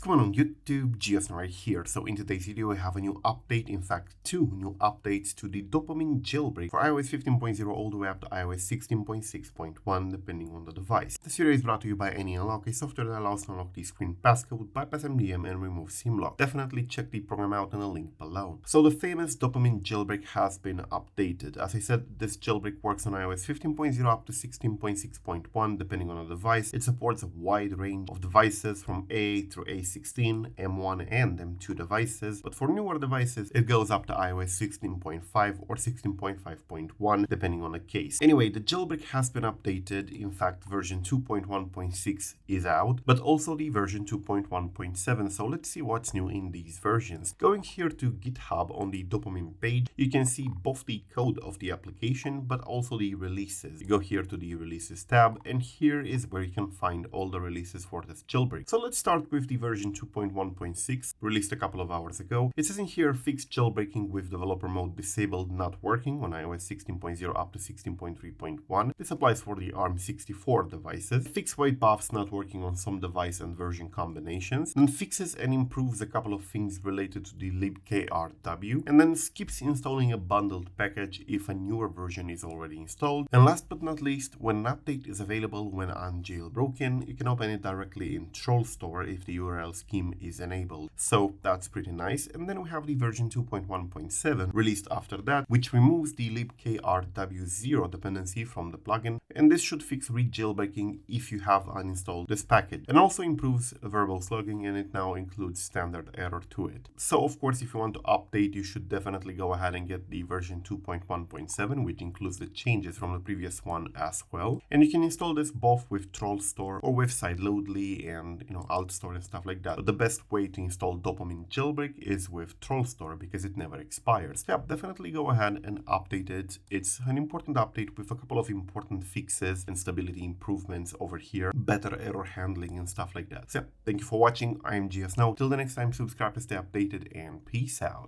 going on YouTube? Giasno right here. So in today's video we have a new update, in fact 2 new updates to the Dopamine Jailbreak for iOS 15.0 all the way up to iOS 16.6.1 depending on the device. This video is brought to you by AnyUnlock, a software that allows to unlock the screen passcode, bypass MDM and remove SIM lock. Definitely check the program out in the link below. So the famous Dopamine Jailbreak has been updated. As I said, this jailbreak works on iOS 15.0 up to 16.6.1 depending on the device. It supports a wide range of devices from A through A16, M1 and M2 devices, but for newer devices it goes up to iOS 16.5 or 16.5.1 depending on the case. Anyway, the jailbreak has been updated. In fact, version 2.1.6 is out, but also the version 2.1.7. So let's see what's new in these versions. Going here to GitHub on the Dopamine page, you can see both the code of the application but also the releases. You go here to the releases tab and here is where you can find all the releases for this jailbreak. So let's start with the version 2.1.6 released a couple of hours ago. It says in here, fixed jailbreaking with developer mode disabled not working on iOS 16.0 up to 16.3.1. This applies for the ARM64 devices. Fix white buffs not working on some device and version combinations. Then fixes and improves a couple of things related to the libkrw, and then skips installing a bundled package if a newer version is already installed. And last but not least, when an update is available when unjailbroken, you can open it directly in TrollStore if the URL scheme is enabled. So that's pretty nice. And then we have the version 2.1.7 released after that, which removes the libkrw0 dependency from the plugin, and this should fix re-jailbreaking if you have uninstalled this package, and also improves verbal slugging, and it now includes standard error to it. So of course, if you want to update, you should definitely go ahead and get the version 2.1.7, which includes the changes from the previous one as well. And you can install this both with TrollStore or with Sideloadly and AltStore and stuff like that. But the best way to install Dopamine Jailbreak is with TrollStore because it never expires. Yeah, definitely go ahead and update it. It's an important update with a couple of important fixes and stability improvements over here, better error handling and stuff like that. So yeah, thank you for watching. I am Giasno. Till the next time, subscribe to stay updated and peace out.